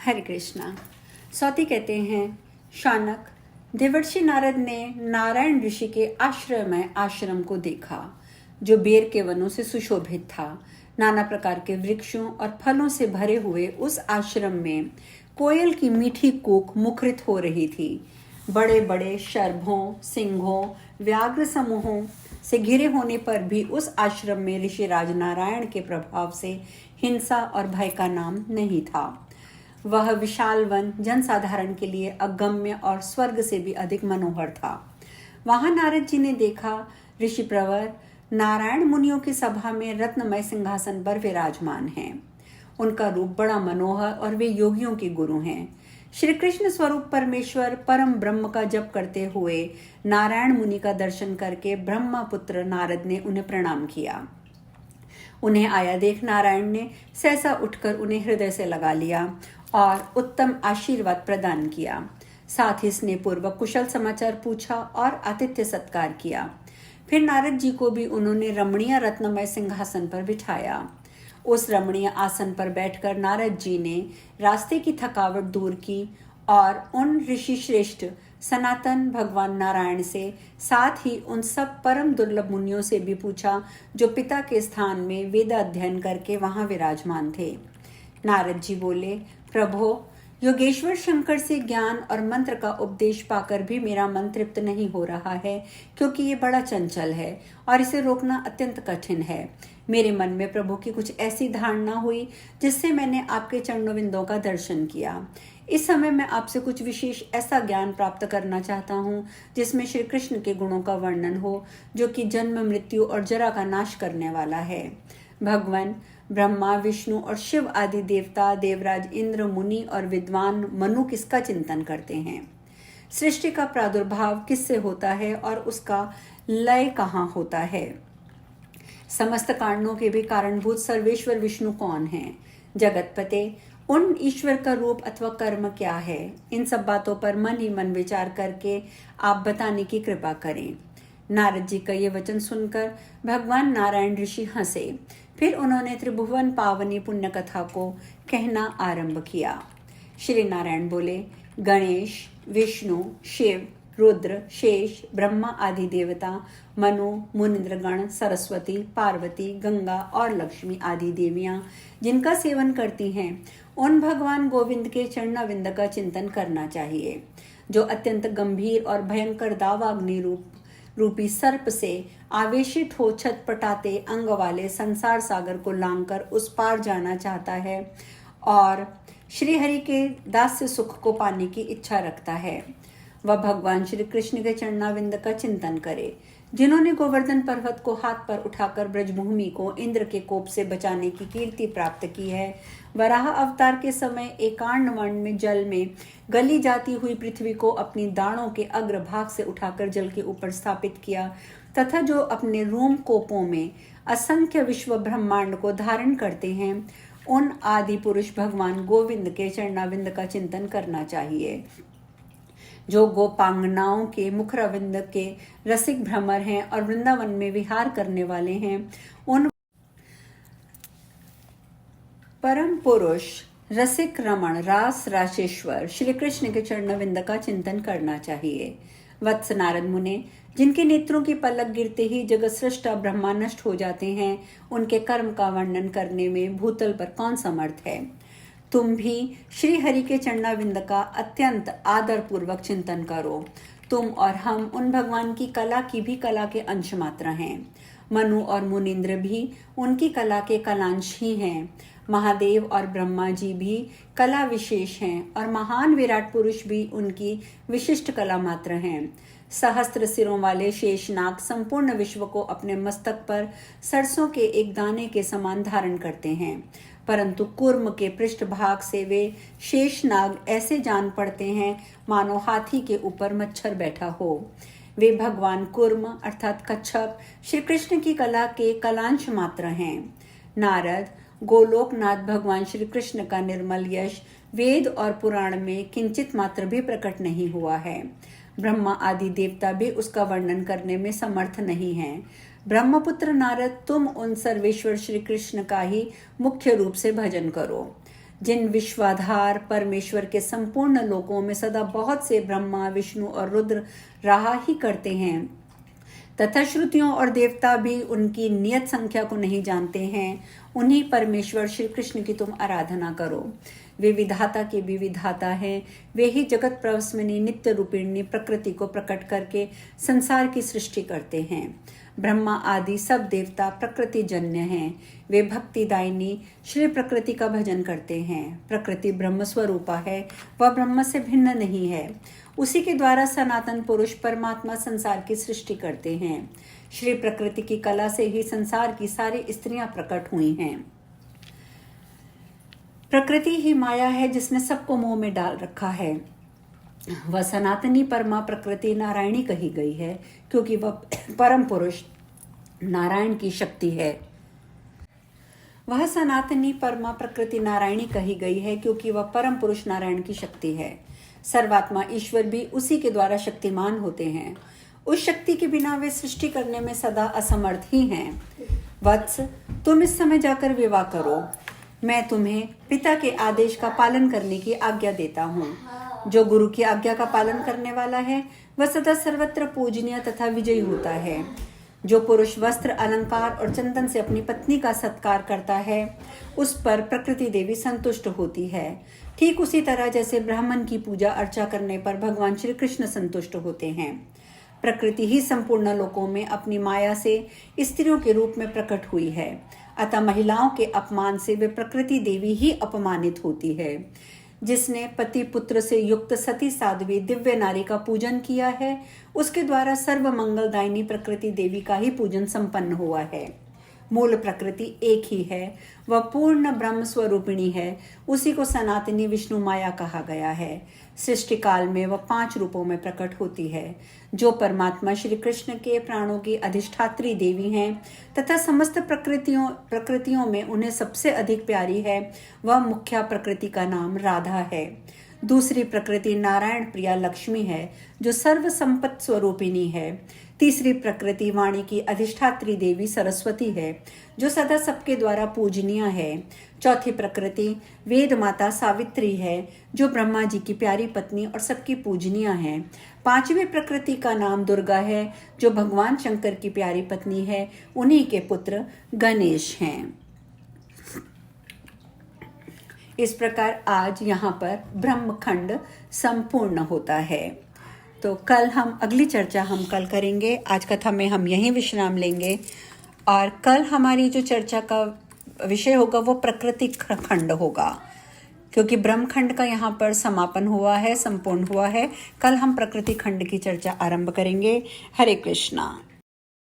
हरे कृष्णा। सौती कहते हैं, शौनक, देवर्षि नारद ने नारायण ऋषि के आश्रममय आश्रम को देखा, जो बेर के वनों से सुशोभित था। नाना प्रकार के वृक्षों और फलों से भरे हुए उस आश्रम में कोयल की मीठी कूक मुखरित हो रही थी। बड़े बड़े शर्भों, सिंहों, व्याघ्र समूहों से घिरे होने पर भी उस आश्रम में ऋषि राजनारायण के प्रभाव से हिंसा और भय का नाम नहीं था। वह विशाल वन जनसाधारण के लिए अगम्य और स्वर्ग से भी अधिक मनोहर था। वहां नारद जी ने देखा, ऋषि प्रवर नारायण मुनियों की सभा में रत्नमय सिंहासन पर विराजमान हैं। उनका रूप बड़ा मनोहर और वे योगियों के गुरु हैं। श्री कृष्ण स्वरूप परमेश्वर परम ब्रह्म का जप करते हुए नारायण मुनि का दर्शन करके ब्रह्मपुत्र नारद ने उन्हें प्रणाम किया। उन्हें आया देख नारायण ने सहसा उठकर उन्हें हृदय से लगा लिया और उत्तम आशीर्वाद प्रदान किया। साथ ही स्नेहपूर्वक कुशल समाचार पूछा और आतिथ्य सत्कार किया। फिर नारद जी को भी उन्होंने रमणीय रत्नमय सिंहासन पर बिठाया। उस रमणीय आसन पर बैठकर नारद जी ने रास्ते की थकावट दूर की और उन ऋषि श्रेष्ठ सनातन भगवान नारायण से, साथ ही उन सब परम दुर्लभ मुनियों से भी पूछा जो पिता के स्थान में वेदाध्ययन करके वहां विराजमान थे। नारद जी बोले, प्रभो, योगेश्वर शंकर से ज्ञान और मंत्र का उपदेश पाकर भी मेरा मन तृप्त नहीं हो रहा है, क्योंकि ये बड़ा चंचल है और इसे रोकना अत्यंत कठिन है। मेरे मन में प्रभु की कुछ ऐसी धारणा हुई जिससे मैंने आपके चरणोविंदों का दर्शन किया। इस समय मैं आपसे कुछ विशेष ऐसा ज्ञान प्राप्त करना चाहता हूँ जिसमें श्री कृष्ण के गुणों का वर्णन हो, जो कि जन्म, मृत्यु और जरा का नाश करने वाला है। भगवान ब्रह्मा, विष्णु और शिव आदि देवता, देवराज इंद्र, मुनि और विद्वान मनु किसका चिंतन करते हैं? सृष्टि का प्रादुर्भाव किससे होता है और उसका लय कहाँ होता है? समस्त कारणों के भी कारणभूत सर्वेश्वर विष्णु कौन हैं? जगतपते, उन ईश्वर का रूप अथवा कर्म क्या है? इन सब बातों पर मन ही मन विचार करके आप बताने की कृपा करें। नारद जी का ये वचन सुनकर भगवान नारायण ऋषि हंसे। फिर उन्होंने त्रिभुवन पावनी पुण्य कथा को कहना आरंभ किया। श्री नारायण बोले, गणेश, विष्णु, शिव, रुद्र, शेष, ब्रह्मा आदि देवता, मनु, मुनिंद्रगण, सरस्वती, पार्वती, गंगा और लक्ष्मी आदि देवियां जिनका सेवन करती हैं, उन भगवान गोविंद के चरणाविंद का चिंतन करना चाहिए, जो अत्यंत गंभीर और भयंकर दावाग्नि रूपी सर्प से आवेशित हो छटपटाते अंग वाले संसार सागर को लांघकर उस पार जाना चाहता है और श्री हरि के दास्य सुख को पाने की इच्छा रखता है। वह भगवान श्री कृष्ण के चरणाविंद का चिंतन करे, जिन्होंने गोवर्धन पर्वत को हाथ पर उठाकर ब्रजभूमि को इंद्र के कोप से बचाने की कीर्ति प्राप्त की है। वराह अवतार के समय एकांड वर्ण में जल में गली जाती हुई पृथ्वी को अपनी दाढ़ों के अग्रभाग से उठाकर जल के ऊपर स्थापित किया, तथा जो अपने रोम कोपों में असंख्य विश्व ब्रह्मांड को धारण करते हैं, उन आदि पुरुष भगवान गोविंद के चरणाविंद का चिंतन करना चाहिए। जो गोपांगनाओं के मुखरविंद के रसिक भ्रमर हैं और वृंदावन में विहार करने वाले हैं, उन परम पुरुष रसिक रमण रास राशेश्वर श्री कृष्ण के चरणाविंद का चिंतन करना चाहिए। वत्स नारद मुने, जिनके नेत्रों की पलक गिरते ही जगत सृष्टा ब्रह्मा नष्ट हो जाते हैं, उनके कर्म का वर्णन करने में भूतल पर कौन समर्थ है? तुम भी श्री हरि के चरणाविंद का अत्यंत आदर पूर्वक चिंतन करो। तुम और हम उन भगवान की कला की भी कला के अंश मात्र हैं। मनु और मुनिंद्र भी उनकी कला के कलांश ही हैं। महादेव और ब्रह्मा जी भी कला विशेष हैं और महान विराट पुरुष भी उनकी विशिष्ट कला मात्र हैं। सहस्त्र सिरों वाले शेषनाग संपूर्ण विश्व को अपने मस्तक पर सरसों के एक दाने के समान धारण करते हैं, परंतु कूर्म के पृष्ठभाग से वे शेषनाग ऐसे जान पड़ते हैं मानो हाथी के ऊपर मच्छर बैठा हो। वे भगवान कूर्म अर्थात कच्छप श्री कृष्ण की कला के कलांश मात्र हैं। नारद, गोलोकनाथ भगवान श्री कृष्ण का निर्मल यश वेद और पुराण में किंचित मात्र भी प्रकट नहीं हुआ है। ब्रह्मा आदि देवता भी उसका वर्णन करने में समर्थ नहीं हैं। ब्रह्मपुत्र नारद, तुम उन सर्वेश्वर श्री कृष्ण का ही मुख्य रूप से भजन करो। जिन विश्वाधार परमेश्वर के संपूर्ण लोकों में सदा बहुत से ब्रह्मा, विष्णु और रुद्र रहा ही करते हैं तथा श्रुतियों और देवता भी उनकी नियत संख्या को नहीं जानते हैं, उन्हीं परमेश्वर श्री कृष्ण की तुम आराधना करो। वे विधाता के भी विधाता हैं। वे ही जगत प्रवस्मिनी नित्य रूपिणी प्रकृति को प्रकट करके संसार की सृष्टि करते हैं। ब्रह्मा आदि सब देवता प्रकृति जन्य हैं। वे भक्तिदायिनी श्री प्रकृति का भजन करते हैं। प्रकृति ब्रह्म स्वरूपा है, वह ब्रह्म से भिन्न नहीं है। उसी के द्वारा सनातन पुरुष परमात्मा संसार की सृष्टि करते हैं। श्री प्रकृति की कला से ही संसार की सारी स्त्रियां प्रकट हुई हैं। प्रकृति ही माया है जिसने सबको मोह में डाल रखा है। वह सनातनी परमा प्रकृति नारायणी कही गई है क्योंकि वह परम पुरुष नारायण की शक्ति है। वह सनातनी परमा प्रकृति नारायणी कही गई है क्योंकि वह परम पुरुष नारायण की शक्ति है। सर्वात्मा ईश्वर भी उसी के द्वारा शक्तिमान होते हैं। उस शक्ति के बिना वे सृष्टि करने में सदा असमर्थ ही हैं। वत्स, तुम इस समय जाकर विवाह करो। मैं तुम्हें पिता के आदेश का पालन करने की आज्ञा देता हूँ। जो गुरु की आज्ञा का पालन करने वाला है वह सदा सर्वत्र पूजनीय तथा विजयी होता है। जो पुरुष वस्त्र, अलंकार और चंदन से अपनी पत्नी का सत्कार करता है उस पर प्रकृति देवी संतुष्ट होती है। ठीक उसी तरह जैसे ब्राह्मण की पूजा अर्चा करने पर भगवान श्री कृष्ण संतुष्ट होते हैं। प्रकृति ही संपूर्ण लोकों में अपनी माया से स्त्रियों के रूप में प्रकट हुई है। अतः महिलाओं के अपमान से वे प्रकृति देवी ही अपमानित होती है। जिसने पति पुत्र से युक्त सती साध्वी दिव्य नारी का पूजन किया है उसके द्वारा सर्व मंगलदायिनी प्रकृति देवी का ही पूजन संपन्न हुआ है। मूल प्रकृति एक ही है, वह पूर्ण ब्रह्म स्वरूपिणी है। उसी को सनातनी विष्णु माया कहा गया है। सृष्टि काल में वह 5 रूपों में प्रकट होती है। जो परमात्मा श्री कृष्ण के प्राणों की अधिष्ठात्री देवी हैं तथा समस्त प्रकृतियों में उन्हें सबसे अधिक प्यारी है, वह मुख्य प्रकृति का नाम राधा है। दूसरी प्रकृति नारायण प्रिया लक्ष्मी है जो सर्व संपत्ति स्वरूपिणी है। तीसरी प्रकृति वाणी की अधिष्ठात्री देवी सरस्वती है जो सदा सबके द्वारा पूजनीय है। चौथी प्रकृति वेद माता सावित्री है जो ब्रह्मा जी की प्यारी पत्नी और सबकी पूजनीय है। पांचवी प्रकृति का नाम दुर्गा है जो भगवान शंकर की प्यारी पत्नी है। उन्हीं के पुत्र गणेश हैं। इस प्रकार आज यहाँ पर ब्रह्मखंड संपूर्ण होता है। तो कल हम अगली चर्चा हम कल करेंगे। आज कथा में हम यहीं विश्राम लेंगे और कल हमारी जो चर्चा का विषय होगा वो प्रकृति खंड होगा, क्योंकि ब्रह्मखंड का यहाँ पर समापन हुआ है, संपूर्ण हुआ है। कल हम प्रकृति खंड की चर्चा आरंभ करेंगे। हरे कृष्णा।